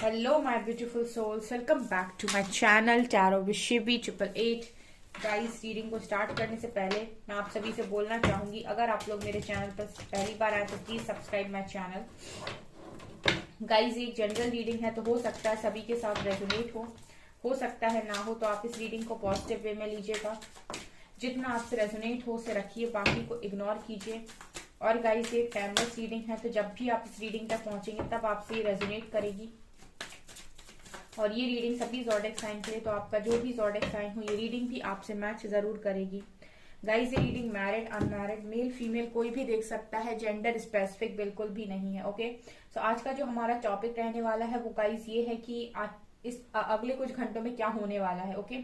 Hello my beautiful souls, welcome back to my channel Tarot with Shivi 888। Guys, reading को start करने से पहले मैं आप सभी से बोलना चाहूंगी, अगर आप लोग मेरे चैनल पर पहली बार आए तो please subscribe my channel. Guys, एक जनरल रीडिंग है तो हो सकता है सभी के साथ रेजोनेट हो सकता है ना हो, तो आप इस रीडिंग को पॉजिटिव वे में लीजिएगा। जितना आपसे रेजोनेट हो उसे रखिए, बाकी को इग्नोर कीजिए। और गाइस, ये टाइमलेस रीडिंग है तो जब भी आप इस रीडिंग तक पहुंचेंगे तब आपसे ये रेजोनेट करेगी। और ये रीडिंग सभी ज़ोडिएक साइन के लिए, तो आपका जो भी ज़ोडिएक साइन हो ये रीडिंग भी आपसे मैच जरूर करेगी। गाइस, ये reading married unmarried male female कोई भी देख सकता है, जेंडर स्पेसिफिक बिल्कुल भी नहीं है। ओके, सो आज का जो हमारा टॉपिक रहने वाला है वो गाइस ये है कि इस अगले कुछ घंटों में क्या होने वाला है। Okay,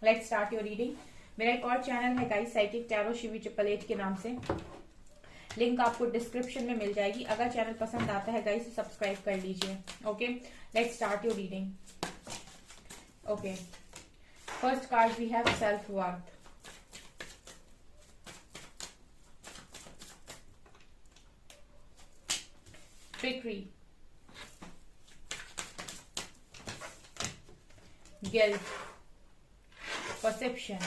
let's start your reading. मेरा एक और चैनल है गाइस, साइकिक टैरो शिवी 888 के नाम से, लिंक आपको डिस्क्रिप्शन में मिल जाएगी। अगर चैनल पसंद आता है गाइस तो सब्सक्राइब कर लीजिए। Okay, let's start your reading. Okay, first card we have self worth. Trickery, guilt, perception,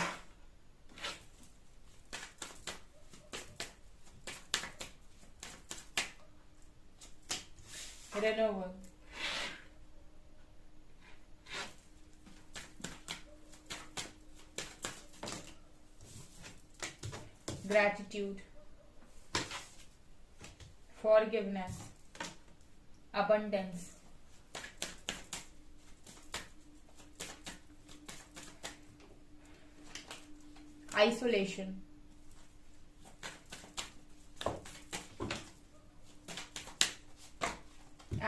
renewal, gratitude, forgiveness, abundance, isolation,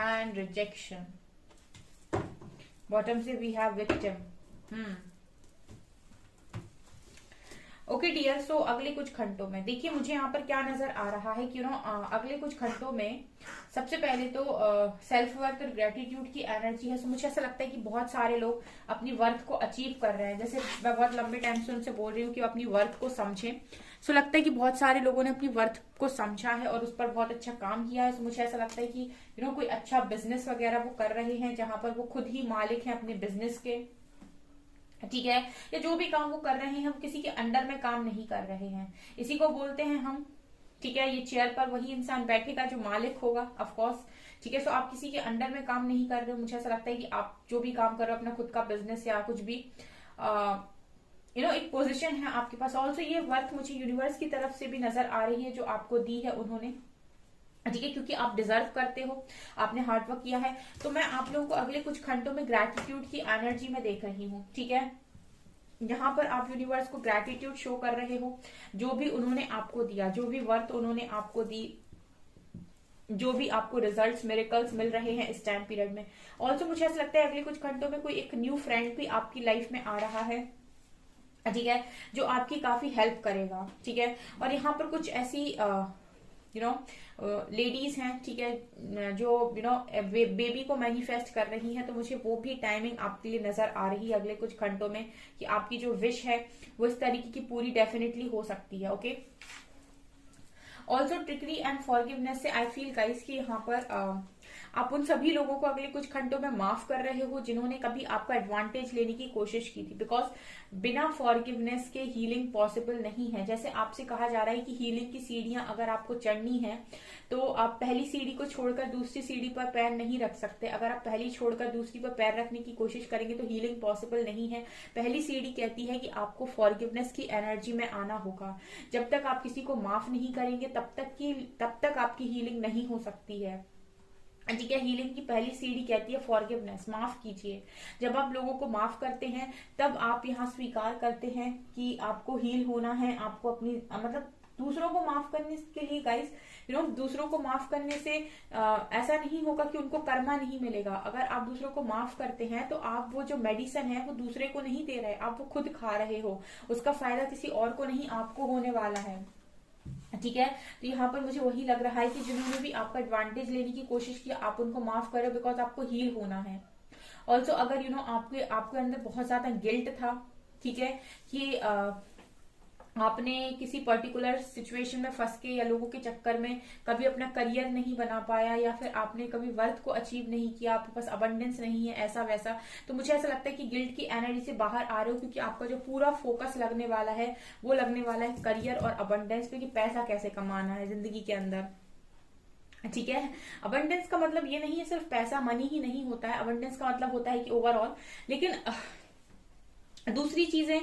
and rejection. Bottom से we have victim. Okay dear, so अगले कुछ घंटों में देखिए मुझे यहाँ पर क्या नजर आ रहा है कि अगले कुछ घंटों में सबसे पहले तो सेल्फ वर्थ और ग्रेटिट्यूड की एनर्जी है। सो मुझे ऐसा लगता है कि बहुत सारे लोग अपनी वर्थ को अचीव कर रहे हैं। जैसे मैं बहुत लंबे टाइम से उनसे बोल रही हूँ कि अपनी वर्थ को समझें। सो लगता है कि बहुत सारे लोगों ने अपनी वर्थ को समझा है और उस पर बहुत अच्छा काम किया है। सो मुझे ऐसा लगता है कि कोई अच्छा बिजनेस वगैरह वो कर रहे हैं जहां पर वो खुद ही मालिक हैं अपने बिजनेस के, ठीक है। या जो भी काम वो कर रहे हैं वो किसी के अंडर में काम नहीं कर रहे हैं, इसी को बोलते हैं हम, ठीक है। ये चेयर पर वही इंसान बैठेगा जो मालिक होगा, ऑफ कोर्स, ठीक है। सो आप किसी के अंडर में काम नहीं कर रहे हो। मुझे ऐसा लगता है कि आप जो भी काम कर रहे हो अपना खुद का बिजनेस या कुछ भी, एक पोजीशन है आपके पास। ऑल्सो ये वर्थ मुझे यूनिवर्स की तरफ से भी नजर आ रही है जो आपको दी है उन्होंने, ठीक है, क्योंकि आप डिजर्व करते हो, आपने हार्डवर्क किया है। तो मैं आप लोगों को अगले कुछ घंटों में ग्रैटिट्यूड की एनर्जी में देख रही हूँ, ठीक है। यहाँ पर आप यूनिवर्स को ग्रैटिट्यूड शो कर रहे हो, जो भी उन्होंने आपको दिया, जो भी वर्थ उन्होंने आपको दी, जो भी आपको रिजल्ट्स मिरेकल्स मिल रहे हैं इस टाइम पीरियड में। ऑल्सो मुझे ऐसा लगता है अगले कुछ घंटों में कोई एक न्यू फ्रेंड भी आपकी लाइफ में आ रहा है, ठीक है, जो आपकी काफी हेल्प करेगा, ठीक है। और यहाँ पर कुछ ऐसी लेडीज हैं, ठीक है, जो बेबी को मैनिफेस्ट कर रही हैं। तो मुझे वो भी टाइमिंग आपके लिए नजर आ रही है अगले कुछ घंटों में कि आपकी जो विश है वो इस तरीके की पूरी डेफिनेटली हो सकती है। Okay, also trickery and forgiveness से आई फील गाइस कि यहाँ पर आप उन सभी लोगों को अगले कुछ घंटों में माफ कर रहे हो जिन्होंने कभी आपका एडवांटेज लेने की कोशिश की थी। बिकॉज बिना फॉरगिवनेस के हीलिंग पॉसिबल नहीं है। जैसे आपसे कहा जा रहा है कि हीलिंग की सीढ़ियां अगर आपको चढ़नी है तो आप पहली सीढ़ी को छोड़कर दूसरी सीढ़ी पर पैर नहीं रख सकते। अगर आप पहली छोड़कर दूसरी पर पैर रखने की कोशिश करेंगे तो हीलिंग पॉसिबल नहीं है। पहली सीढ़ी कहती है कि आपको फॉरगिवनेस की एनर्जी में आना होगा। जब तक आप किसी को माफ नहीं करेंगे तब तक आपकी हीलिंग नहीं हो सकती है, ठीक है। हीलिंग की पहली सीढ़ी कहती है फॉरगिवनेस, माफ कीजिए। जब आप लोगों को माफ करते हैं तब आप यहाँ स्वीकार करते हैं कि आपको हील होना है। आपको अपनी मतलब दूसरों को माफ करने के लिए गाइस, दूसरों को माफ करने से ऐसा नहीं होगा कि उनको कर्मा नहीं मिलेगा। अगर आप दूसरों को माफ करते हैं तो आप वो जो मेडिसिन है वो दूसरे को नहीं दे रहे, आप वो खुद खा रहे हो। उसका फायदा किसी और को नहीं, आपको होने वाला है, ठीक है। तो यहाँ पर मुझे वही लग रहा है कि जिन्होंने भी आपका एडवांटेज लेने की कोशिश की आप उनको माफ करो, बिकॉज आपको हील होना है। ऑल्सो अगर आपके अंदर बहुत ज्यादा गिल्ट था, ठीक है, कि आपने किसी पर्टिकुलर सिचुएशन में फंस के या लोगों के चक्कर में कभी अपना करियर नहीं बना पाया, या फिर आपने कभी वर्थ को अचीव नहीं किया, आपके पास अबंडेंस नहीं है, ऐसा वैसा, तो मुझे ऐसा लगता है कि गिल्ट की एनर्जी से बाहर आ रहे हो, क्योंकि आपका जो पूरा फोकस लगने वाला है वो लगने वाला है करियर और अबंडेंस पे, कि पैसा कैसे कमाना है जिंदगी के अंदर। ठीक है, अबंडेंस का मतलब ये नहीं है सिर्फ पैसा, मनी ही नहीं होता है, अबंडेंस का मतलब होता है कि ओवरऑल। लेकिन दूसरी चीजें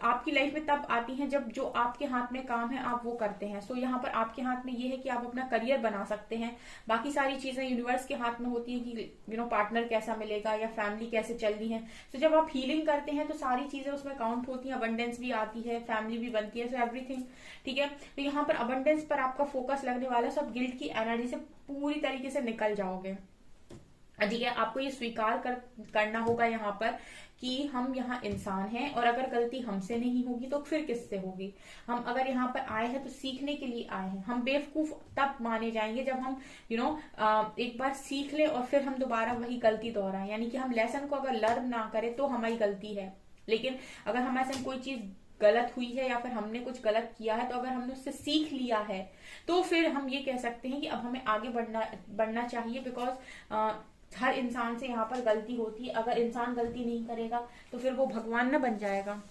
आपकी लाइफ में तब आती हैं जब जो आपके हाथ में काम है आप वो करते हैं। सो यहाँ पर आपके हाथ में ये है कि आप अपना करियर बना सकते हैं। बाकी सारी चीजें यूनिवर्स के हाथ में होती है कि पार्टनर कैसा मिलेगा या फैमिली कैसे चलनी है। तो जब आप हीलिंग करते हैं तो सारी चीजें उसमें काउंट होती हैं, अबंडेंस भी आती है, फैमिली भी बनती है, सो एवरीथिंग। ठीक है, तो यहाँ पर अबंडेंस पर आपका फोकस लगने वाला है, सब गिल्ट की एनर्जी से पूरी तरीके से निकल जाओगे। ठीक है, आपको ये स्वीकार करना होगा यहाँ पर कि हम यहाँ इंसान हैं, और अगर गलती हमसे नहीं होगी तो फिर किससे होगी। हम अगर यहाँ पर आए हैं तो सीखने के लिए आए हैं। हम बेवकूफ तब माने जाएंगे जब हम एक बार सीख ले और फिर हम दोबारा वही गलती दोहराएं, यानी कि हम लेसन को अगर लर्न ना करें तो हमारी गलती है। लेकिन अगर हमारे साथ कोई चीज गलत हुई है या फिर हमने कुछ गलत किया है, तो अगर हमने उससे सीख लिया है तो फिर हम ये कह सकते हैं कि अब हमें आगे बढ़ना चाहिए। बिकॉज हर इंसान से यहाँ पर गलती होती है, अगर इंसान गलती नहीं करेगा तो फिर वो भगवान न बन जाएगा।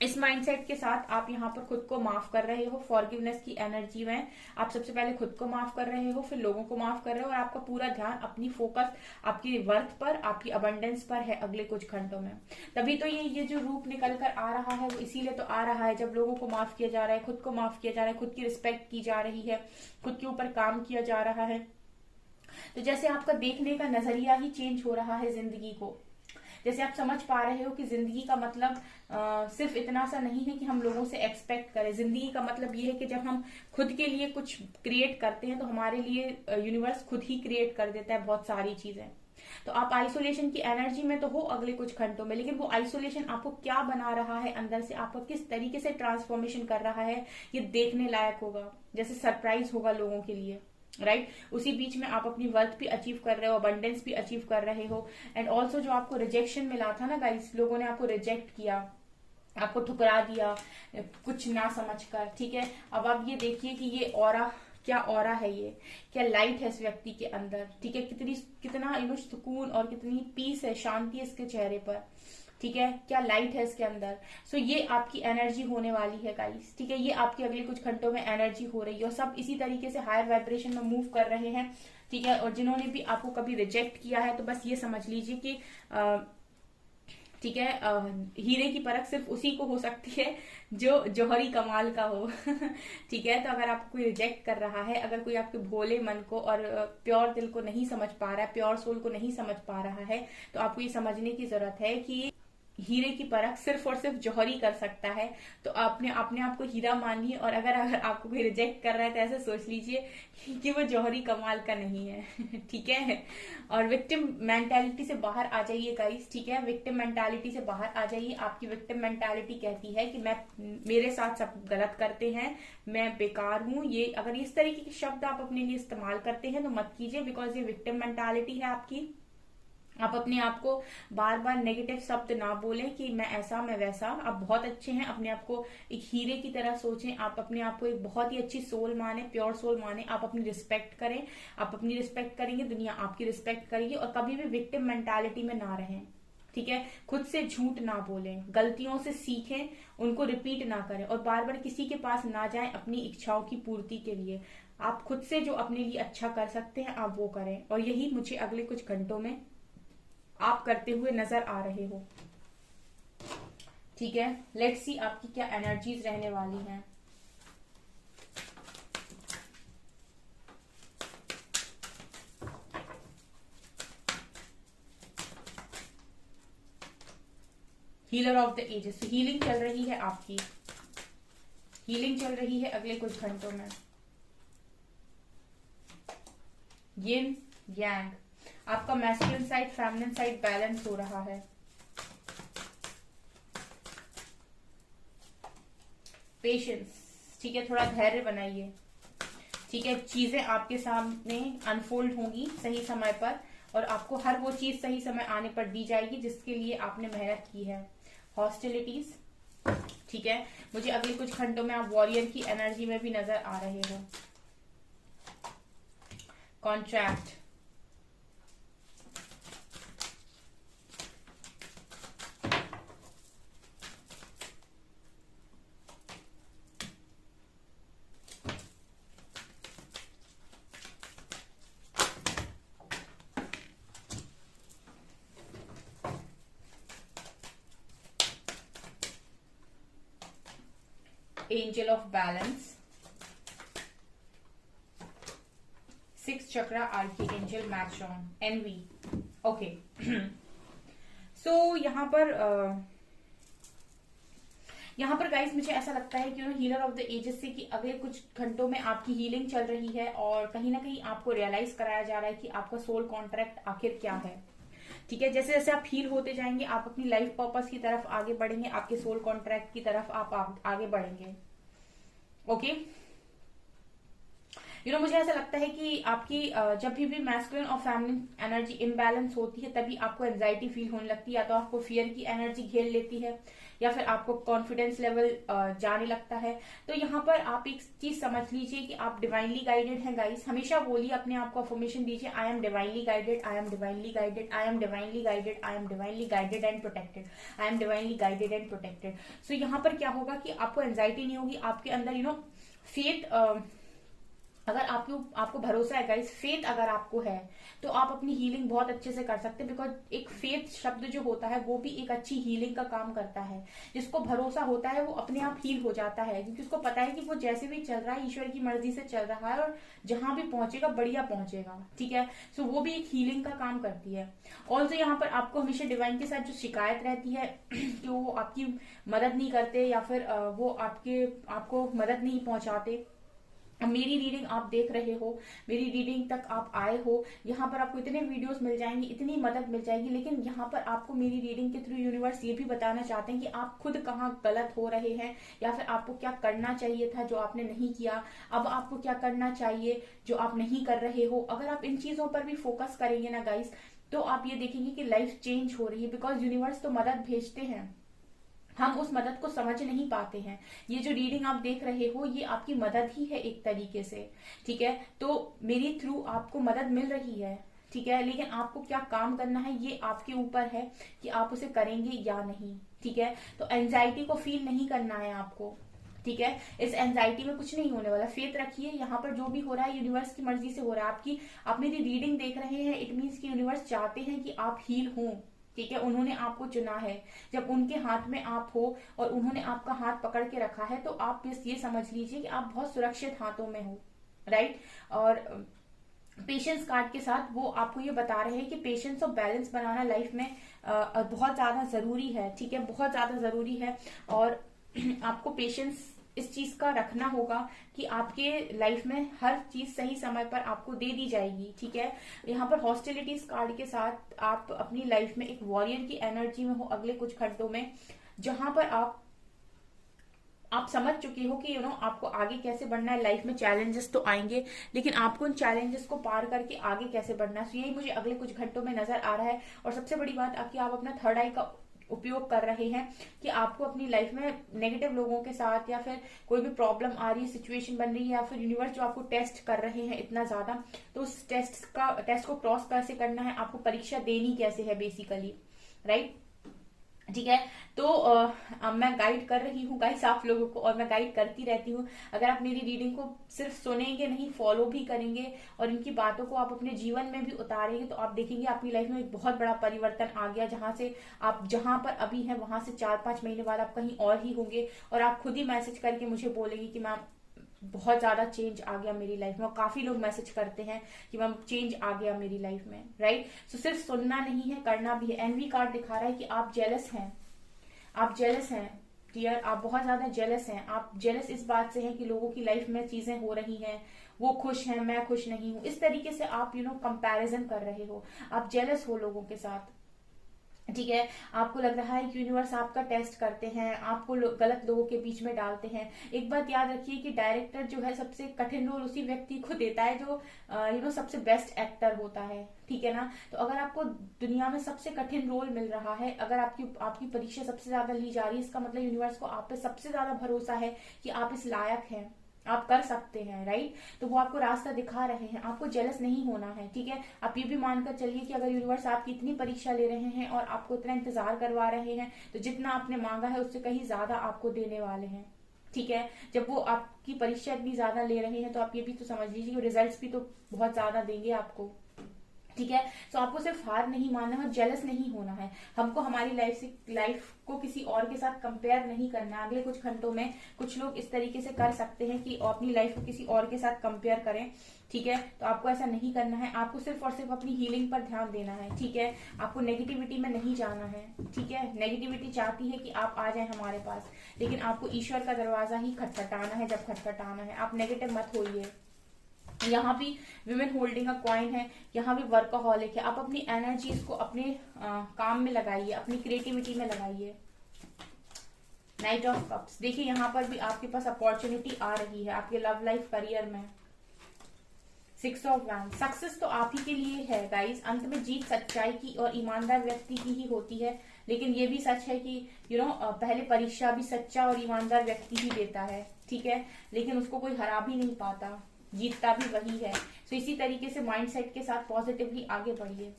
इस माइंडसेट के साथ आप यहाँ पर खुद को माफ कर रहे हो, फॉरगिवनेस की एनर्जी में आप सबसे पहले खुद को माफ कर रहे हो, फिर लोगों को माफ कर रहे हो, और आपका पूरा ध्यान अपनी फोकस आपकी वर्थ पर, आपकी अबंडेंस पर है अगले कुछ घंटों में। तभी तो ये जो रूप निकल कर आ रहा है वो इसीलिए तो आ रहा है, जब लोगों को माफ किया जा रहा है, खुद को माफ किया जा रहा है, खुद की रिस्पेक्ट की जा रही है, खुद के ऊपर काम किया जा रहा है। तो जैसे आपका देखने का नजरिया ही चेंज हो रहा है जिंदगी को, जैसे आप समझ पा रहे हो कि जिंदगी का मतलब सिर्फ इतना सा नहीं है कि हम लोगों से एक्सपेक्ट करें। जिंदगी का मतलब ये है कि जब हम खुद के लिए कुछ क्रिएट करते हैं तो हमारे लिए यूनिवर्स खुद ही क्रिएट कर देता है बहुत सारी चीजें। तो आप आइसोलेशन की एनर्जी में तो हो अगले कुछ घंटों में, लेकिन वो आइसोलेशन आपको क्या बना रहा है अंदर से, आपको किस तरीके से ट्रांसफॉर्मेशन कर रहा है, ये देखने लायक होगा, जैसे सरप्राइज होगा लोगों के लिए। राइट उसी बीच में आप अपनी वर्थ भी अचीव कर रहे हो, अबंडेंस भी अचीव कर रहे हो। एंड ऑल्सो जो आपको रिजेक्शन मिला था ना गाइस, लोगों ने आपको रिजेक्ट किया, आपको ठुकरा दिया कुछ ना समझकर। ठीक है, अब आप ये देखिए कि ये ऑरा क्या ऑरा है, ये क्या लाइट है इस व्यक्ति के अंदर। ठीक है, कितना सुकून और कितनी पीस है, शांति है इसके चेहरे पर। ठीक है, क्या लाइट है इसके अंदर। सो ये आपकी एनर्जी होने वाली है गाइस। ठीक है, ये आपकी अगले कुछ घंटों में एनर्जी हो रही है, और सब इसी तरीके से हायर वाइब्रेशन में मूव कर रहे हैं। ठीक है, और जिन्होंने भी आपको कभी रिजेक्ट किया है तो बस ये समझ लीजिए कि ठीक है, हीरे की परख सिर्फ उसी को हो सकती है जो जौहरी कमाल का हो। ठीक है, तो अगर आपको कोई रिजेक्ट कर रहा है, अगर कोई आपके भोले मन को और प्योर दिल को नहीं समझ पा रहा है, प्योर सोल को नहीं समझ पा रहा है, तो आपको ये समझने की जरूरत है कि हीरे की परख सिर्फ और सिर्फ जौहरी कर सकता है। तो अपने आप को हीरा मानिए, और अगर आपको कोई रिजेक्ट कर रहा है तो ऐसे सोच लीजिए कि वो जौहरी कमाल का नहीं है। ठीक है, और विक्टिम मेंटालिटी से बाहर आ जाइए गाइस। ठीक है, विक्टिम मेंटालिटी से बाहर आ जाइए। आपकी विक्टिम मेंटालिटी कहती है कि मेरे साथ सब गलत करते हैं, मैं बेकार हूं। ये अगर इस तरीके के शब्द आप अपने लिए इस्तेमाल करते हैं तो मत कीजिए, बिकॉज ये विक्टिम मेंटालिटी है आपकी। आप अपने आप को बार बार नेगेटिव शब्द ना बोलें कि मैं ऐसा मैं वैसा। आप बहुत अच्छे हैं, अपने आप को एक हीरे की तरह सोचें, आप अपने आप को एक बहुत ही अच्छी सोल माने, प्योर सोल माने। आप अपनी रिस्पेक्ट करें, आप अपनी रिस्पेक्ट करेंगे दुनिया आपकी रिस्पेक्ट करेगी। और कभी भी विक्टिम मेंटालिटी में ना रहें। ठीक है, खुद से झूठ ना बोलें, गलतियों से सीखें, उनको रिपीट ना करें, और बार बार किसी के पास ना जाएं अपनी इच्छाओं की पूर्ति के लिए। आप खुद से जो अपने लिए अच्छा कर सकते हैं आप वो करें, और यही मुझे अगले कुछ घंटों में आप करते हुए नजर आ रहे हो। ठीक है, लेट्स सी आपकी क्या एनर्जीज रहने वाली हैं। Healer of the ages, healing चल रही है आपकी, हीलिंग चल रही है अगले कुछ घंटों में। यिन यांग, आपका masculine side feminine side balance हो रहा है। पेशेंस, ठीक है, थोड़ा धैर्य बनाइए। ठीक है, चीजें आपके सामने अनफोल्ड होंगी सही समय पर, और आपको हर वो चीज सही समय आने पर दी जाएगी जिसके लिए आपने मेहनत की है। हॉस्टिलिटीज, ठीक है, मुझे अगले कुछ घंटों में आप वॉरियर की एनर्जी में भी नजर आ रहे हो। Contract, angel of balance, 6 chakra archangel मैचॉन, एनवी। ओके, सो यहाँ पर गाइस मुझे ऐसा लगता है कि हीलर ऑफ द एजेस से कि अगले कुछ घंटों में आपकी हीलिंग चल रही है और कहीं ना कहीं आपको रियलाइज कराया जा रहा है कि आपका सोल कॉन्ट्रैक्ट आखिर क्या है। ठीक है, जैसे जैसे आप हील होते जाएंगे आप अपनी लाइफ पर्पस की तरफ आगे बढ़ेंगे, आपके सोल कॉन्ट्रैक्ट की तरफ आप आगे बढ़ेंगे। ओके, मुझे ऐसा लगता है कि आपकी जब भी मैस्कुलिन और फेमिनिन एनर्जी इम्बैलेंस होती है तभी आपको एंजाइटी फील होने लगती है, या तो आपको फियर की एनर्जी घेर लेती है या फिर आपको कॉन्फिडेंस लेवल जाने लगता है। तो यहाँ पर आप एक चीज समझ लीजिए कि आप डिवाइनली गाइडेड हैं गाइस। हमेशा बोलिए, अपने आप को अफर्मेशन दीजिए, I am divinely guided, I am divinely guided, I am divinely guided, I am divinely guided and protected, I am divinely guided and protected. So यहाँ पर क्या होगा कि आपको एंजाइटी नहीं होगी, आपके अंदर फेथ, अगर आपको भरोसा है गाइस, फेथ अगर आपको है तो आप अपनी हीलिंग बहुत अच्छे से कर सकते हैं। बिकॉज एक फेथ शब्द जो होता है वो भी एक अच्छी हीलिंग का काम करता है। जिसको भरोसा होता है वो अपने आप हील हो जाता है, क्योंकि उसको पता है कि वो जैसे भी चल रहा है ईश्वर की मर्जी से चल रहा है और जहां भी पहुंचेगा बढ़िया पहुंचेगा। ठीक है, सो वो भी एक हीलिंग का काम करती है। ऑल्सो यहाँ पर आपको हमेशा डिवाइन के साथ जो शिकायत रहती है कि वो आपकी मदद नहीं करते या फिर वो आपको मदद नहीं पहुंचाते। मेरी रीडिंग आप देख रहे हो, मेरी रीडिंग तक आप आए हो, यहाँ पर आपको इतने वीडियोस मिल जाएंगे, इतनी मदद मिल जाएगी, लेकिन यहाँ पर आपको मेरी रीडिंग के थ्रू यूनिवर्स ये भी बताना चाहते हैं कि आप खुद कहाँ गलत हो रहे हैं या फिर आपको क्या करना चाहिए था जो आपने नहीं किया, अब आपको क्या करना चाहिए जो आप नहीं कर रहे हो। अगर आप इन चीजों पर भी फोकस करेंगे ना गाइस, तो आप ये देखेंगे कि लाइफ चेंज हो रही है। बिकॉज यूनिवर्स तो मदद भेजते हैं, हम उस मदद को समझ नहीं पाते हैं। ये जो रीडिंग आप देख रहे हो ये आपकी मदद ही है एक तरीके से। ठीक है, तो मेरी थ्रू आपको मदद मिल रही है। ठीक है, लेकिन आपको क्या काम करना है ये आपके ऊपर है कि आप उसे करेंगे या नहीं। ठीक है, तो एंजाइटी को फील नहीं करना है आपको। ठीक है, इस एंजाइटी में कुछ नहीं होने वाला। फेथ रखिए, यहाँ पर जो भी हो रहा है यूनिवर्स की मर्जी से हो रहा है। आप मेरी रीडिंग देख रहे हैं, इट मीन्स कि यूनिवर्स चाहते हैं कि आप हील हों। ठीक है, उन्होंने आपको चुना है। जब उनके हाथ में आप हो और उन्होंने आपका हाथ पकड़ के रखा है तो आप बस ये समझ लीजिए कि आप बहुत सुरक्षित हाथों में हो। राइट, और पेशेंस कार्ड के साथ वो आपको ये बता रहे हैं कि पेशेंस और बैलेंस बनाना लाइफ में बहुत ज्यादा जरूरी है। ठीक है, बहुत ज्यादा जरूरी है और आपको पेशेंस इस चीज का रखना होगा कि आपके लाइफ में हर चीज सही समय पर आपको दे दी जाएगी। ठीक है, यहाँ पर हॉस्टिलिटीज कार्ड के साथ आप अपनी लाइफ में एक वॉरियर की एनर्जी में हो अगले कुछ घंटों में, जहां पर आप समझ चुके हो कि आपको आगे कैसे बढ़ना है। लाइफ में चैलेंजेस तो आएंगे, लेकिन आपको उन चैलेंजेस को पार करके आगे कैसे बढ़ना है, यही मुझे अगले कुछ घंटों में नजर आ रहा है। और सबसे बड़ी बात आपकी, आप अपना थर्ड आई का उपयोग कर रहे हैं कि आपको अपनी लाइफ में नेगेटिव लोगों के साथ या फिर कोई भी प्रॉब्लम आ रही है, सिचुएशन बन रही है, या फिर यूनिवर्स जो आपको टेस्ट कर रहे हैं इतना ज्यादा, तो उस टेस्ट को क्रॉस कैसे करना है, आपको परीक्षा देनी कैसे है बेसिकली। राइट, ठीक है, तो मैं गाइड कर रही हूँ गाइस आप लोगों को, और मैं गाइड करती रहती हूँ। अगर आप मेरी रीडिंग को सिर्फ सुनेंगे नहीं, फॉलो भी करेंगे और इनकी बातों को आप अपने जीवन में भी उतारेंगे, तो आप देखेंगे आपकी लाइफ में एक बहुत बड़ा परिवर्तन आ गया। जहां से आप जहां पर अभी हैं वहां से 4-5 महीने बाद आप कहीं और ही होंगे और आप खुद ही मैसेज करके मुझे बोलेंगे कि मैम बहुत ज्यादा चेंज आ गया मेरी लाइफ में। और काफी लोग मैसेज करते हैं कि मैम चेंज आ गया मेरी लाइफ में। राइट, सो सिर्फ सुनना नहीं है, करना भी है। एनवी कार्ड दिखा रहा है कि आप जेलस हैं, आप जेलस हैं डियर, आप बहुत ज्यादा जेलस हैं। आप जेलस इस बात से हैं कि लोगों की लाइफ में चीजें हो रही हैं, वो खुश हैं, मैं खुश नहीं हूं, इस तरीके से आप कंपैरिजन कर रहे हो, आप जेलस हो लोगों के साथ। ठीक है, आपको लग रहा है कि यूनिवर्स आपका टेस्ट करते हैं, आपको गलत लोगों के बीच में डालते हैं। एक बात याद रखिए कि डायरेक्टर जो है सबसे कठिन रोल उसी व्यक्ति को देता है जो सबसे बेस्ट एक्टर होता है। ठीक है ना। तो अगर आपको दुनिया में सबसे कठिन रोल मिल रहा है, अगर आपकी आपकी परीक्षा सबसे ज्यादा ली जा रही है, इसका मतलब यूनिवर्स को आप पे सबसे ज्यादा भरोसा है कि आप इस लायक हैं, आप कर सकते हैं, राइट। तो वो आपको रास्ता दिखा रहे हैं, आपको जेलस नहीं होना है। ठीक है, आप ये भी मानकर चलिए कि अगर यूनिवर्स आपकी इतनी परीक्षा ले रहे हैं और आपको इतना इंतजार करवा रहे हैं, तो जितना आपने मांगा है उससे कहीं ज्यादा आपको देने वाले हैं। ठीक है, जब वो आपकी परीक्षा इतनी ज्यादा ले रहे हैं तो आप ये भी तो समझ लीजिए रिजल्ट्स भी तो बहुत ज्यादा देंगे आपको। ठीक है, तो आपको सिर्फ हार नहीं मानना है और जेलस नहीं होना है। हमको हमारी लाइफ को किसी और के साथ कंपेयर नहीं करना है। अगले कुछ घंटों में कुछ लोग इस तरीके से कर सकते हैं कि अपनी लाइफ को किसी और के साथ कंपेयर करें। ठीक है, तो आपको ऐसा नहीं करना है, आपको सिर्फ और सिर्फ अपनी हीलिंग पर ध्यान देना है। ठीक है, आपको नेगेटिविटी में नहीं जाना है। ठीक है, नेगेटिविटी चाहती है कि आप आ जाए हमारे पास, लेकिन आपको ईश्वर का दरवाजा ही खटखटाना है। जब खटखटाना है, आप नेगेटिव मत होइए। यहाँ भी विमेन होल्डिंग अ कॉइन है, यहाँ भी वर्कaholic है। आप अपनी एनर्जीज को अपने काम में लगाइए, अपनी क्रिएटिविटी में लगाइए। नाइट ऑफ कप्स, देखिए यहाँ पर भी आपके पास अपॉर्चुनिटी आ रही है आपके लव लाइफ करियर में। 6 ऑफ वैंड, सक्सेस तो आप ही के लिए है गाइस। अंत में जीत सच्चाई की और ईमानदार व्यक्ति की ही होती है, लेकिन ये भी सच है कि पहले परीक्षा भी सच्चा और ईमानदार व्यक्ति ही देता है। ठीक है, लेकिन उसको कोई हरा भी नहीं पाता, जीतता भी वही है। तो इसी तरीके से माइंडसेट के साथ पॉजिटिवली आगे बढ़िए।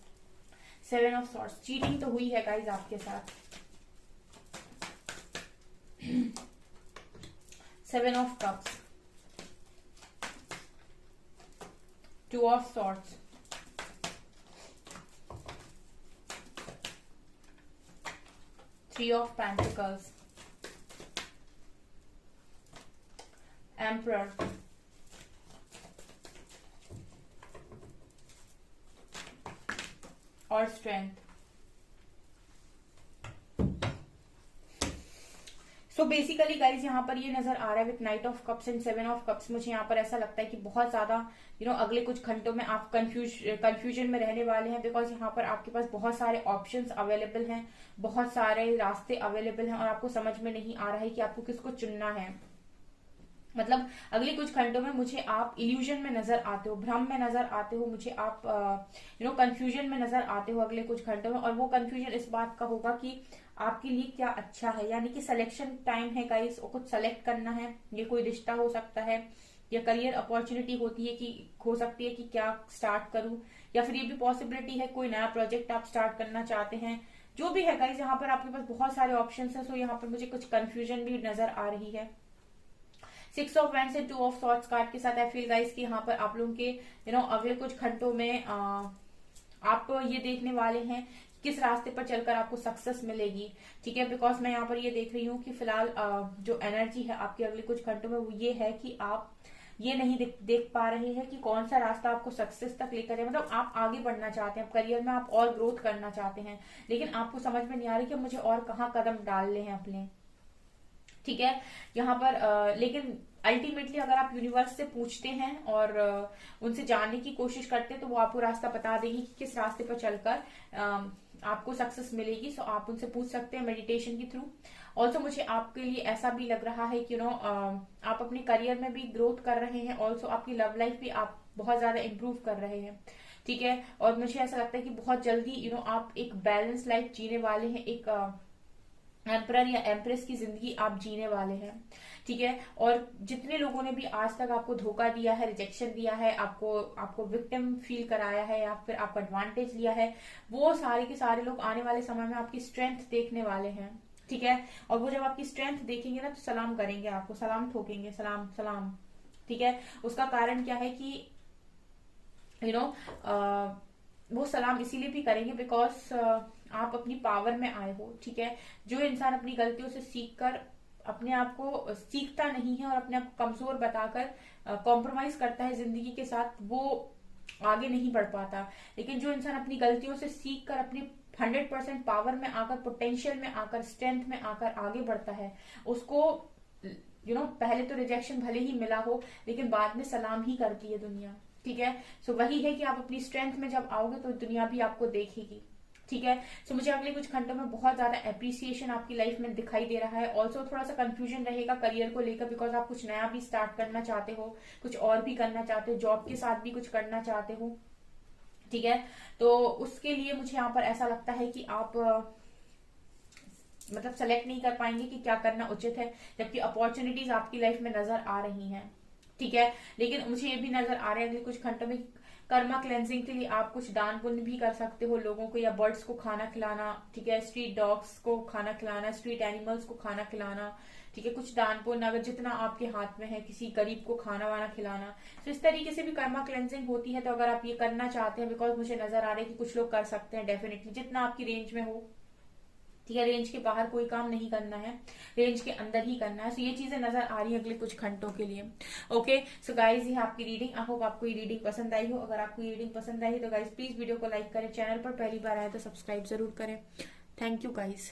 7 ऑफ सॉर्ट्स, चीटिंग तो हुई है गाइस आपके साथ। 7 of cups, 2 of swords, 3 of pentacles, emperor, और स्ट्रेंथ। सो बेसिकली गाइज यहाँ पर ये नजर आ रहा है with knight of cups and 7 of cups, मुझे यहाँ पर ऐसा लगता है कि बहुत ज्यादा अगले कुछ घंटों में आप कंफ्यूजन में रहने वाले हैं। बिकॉज यहाँ पर आपके पास बहुत सारे ऑप्शंस अवेलेबल हैं, बहुत सारे रास्ते अवेलेबल हैं, और आपको समझ में नहीं आ रहा है कि आपको किसको चुनना है। मतलब अगले कुछ घंटों में मुझे आप इल्यूजन में नजर आते हो, भ्रम में नजर आते हो, मुझे आप कंफ्यूजन में नजर आते हो अगले कुछ घंटों में। और वो कंफ्यूजन इस बात का होगा कि आपके लिए क्या अच्छा है, यानी कि सिलेक्शन टाइम है गाइस, कुछ सेलेक्ट करना है। ये कोई रिश्ता हो सकता है, या करियर अपॉर्चुनिटी होती है कि हो सकती है कि क्या स्टार्ट करूं, या फिर ये भी पॉसिबिलिटी है कोई नया प्रोजेक्ट आप स्टार्ट करना चाहते हैं। जो भी है गाइस, यहाँ पर आपके पास बहुत सारे ऑप्शन है। सो यहाँ पर मुझे कुछ कंफ्यूजन भी नजर आ रही है। 6 ऑफ वैंड से 2 ऑफ सॉर्ट्स कार्ड के साथ आई फील गाइस कि यहाँ पर आप लोगों के अगले कुछ घंटों में आप ये देखने वाले हैं किस रास्ते पर चलकर आपको सक्सेस मिलेगी। ठीक है, बिकॉज मैं यहाँ पर ये देख रही हूँ कि फिलहाल जो एनर्जी है आपके अगले कुछ घंटों में वो ये है कि आप ये नहीं देख पा रहे हैं कि कौन सा रास्ता आपको सक्सेस तक लेकर जाए। मतलब आप आगे बढ़ना चाहते हैं, करियर में आप और ग्रोथ करना चाहते हैं, लेकिन आपको समझ में नहीं आ रही कि मुझे और कहाँ कदम डालने हैं अपने। ठीक है, यहाँ पर लेकिन अल्टीमेटली अगर आप यूनिवर्स से पूछते हैं और उनसे जानने की कोशिश करते हैं तो वो आपको रास्ता बता देंगे कि किस रास्ते पर चलकर आपको सक्सेस मिलेगी। सो आप उनसे पूछ सकते हैं मेडिटेशन के थ्रू। ऑल्सो मुझे आपके लिए ऐसा भी लग रहा है कि आप अपने करियर में भी ग्रोथ कर रहे हैं, ऑल्सो आपकी लव लाइफ भी आप बहुत ज्यादा इम्प्रूव कर रहे हैं। ठीक है, और मुझे ऐसा लगता है कि बहुत जल्दी आप एक बैलेंस लाइफ जीने वाले हैं, एक एम्परर या एम्प्रेस की जिंदगी आप जीने वाले हैं। ठीक है, और जितने लोगों ने भी आज तक आपको धोखा दिया है, रिजेक्शन दिया है, आपको विक्टिम फील कराया है या फिर आपका एडवांटेज लिया है, वो सारे के सारे लोग आने वाले समय में आपकी स्ट्रेंथ देखने वाले हैं। ठीक है, और वो जब आपकी स्ट्रेंथ देखेंगे ना तो सलाम करेंगे, आपको सलाम ठोकेंगे, सलाम सलाम। ठीक है, उसका कारण क्या है कि वो सलाम इसीलिए भी करेंगे बिकॉज आप अपनी पावर में आए हो। ठीक है, जो इंसान अपनी गलतियों से सीखकर अपने आप को सीखता नहीं है और अपने आप को कमजोर बताकर कॉम्प्रोमाइज करता है जिंदगी के साथ, वो आगे नहीं बढ़ पाता। लेकिन जो इंसान अपनी गलतियों से सीख कर अपनी 100% पावर में आकर, पोटेंशियल में आकर, स्ट्रेंथ में आकर आगे बढ़ता है, उसको पहले तो रिजेक्शन भले ही मिला हो लेकिन बाद में सलाम ही करती है दुनिया। ठीक है, सो वही है कि आप अपनी स्ट्रेंथ में जब आओगे तो दुनिया भी आपको देखेगी। ठीक है। सो मुझे अगले कुछ घंटों में बहुत ज्यादा एप्रिसिएशन आपकी लाइफ में दिखाई दे रहा है। ऑल्सो थोड़ा सा कंफ्यूजन रहेगा करियर को लेकर, बिकॉज आप कुछ नया भी स्टार्ट करना चाहते हो, कुछ और भी करना चाहते हो, जॉब के साथ भी कुछ करना चाहते हो, ठीक है। तो उसके लिए मुझे यहाँ पर ऐसा लगता है कि आप मतलब सेलेक्ट नहीं कर पाएंगे कि क्या करना उचित है, जबकि अपॉर्चुनिटीज आपकी लाइफ में नजर आ रही हैं, ठीक है। लेकिन मुझे ये भी नजर आ रहा है अगले कुछ घंटों में कर्मा क्लेंजिंग के लिए आप कुछ दान पुण्य भी कर सकते हो लोगों को, या बर्ड्स को खाना खिलाना, ठीक है, स्ट्रीट डॉग्स को खाना खिलाना, स्ट्रीट एनिमल्स को खाना खिलाना, ठीक है, कुछ दान पुण्य अगर जितना आपके हाथ में है, किसी गरीब को खाना वाना खिलाना। तो इस तरीके से भी कर्मा क्लेंजिंग होती है। तो अगर आप ये करना चाहते हैं, बिकॉज मुझे नजर आ रहा है कि कुछ लोग कर सकते हैं डेफिनेटली, जितना आपकी रेंज में हो, ठीक है। रेंज के बाहर कोई काम नहीं करना है, रेंज के अंदर ही करना है। सो ये चीजें नजर आ रही है अगले कुछ घंटों के लिए। ओके, सो गाइज ये आपकी रीडिंग। आई होप आपको ये रीडिंग पसंद आई हो। अगर आपको ये रीडिंग पसंद आई तो गाइज प्लीज वीडियो को लाइक करें, चैनल पर पहली बार आए तो सब्सक्राइब जरूर करें। Thank you guys.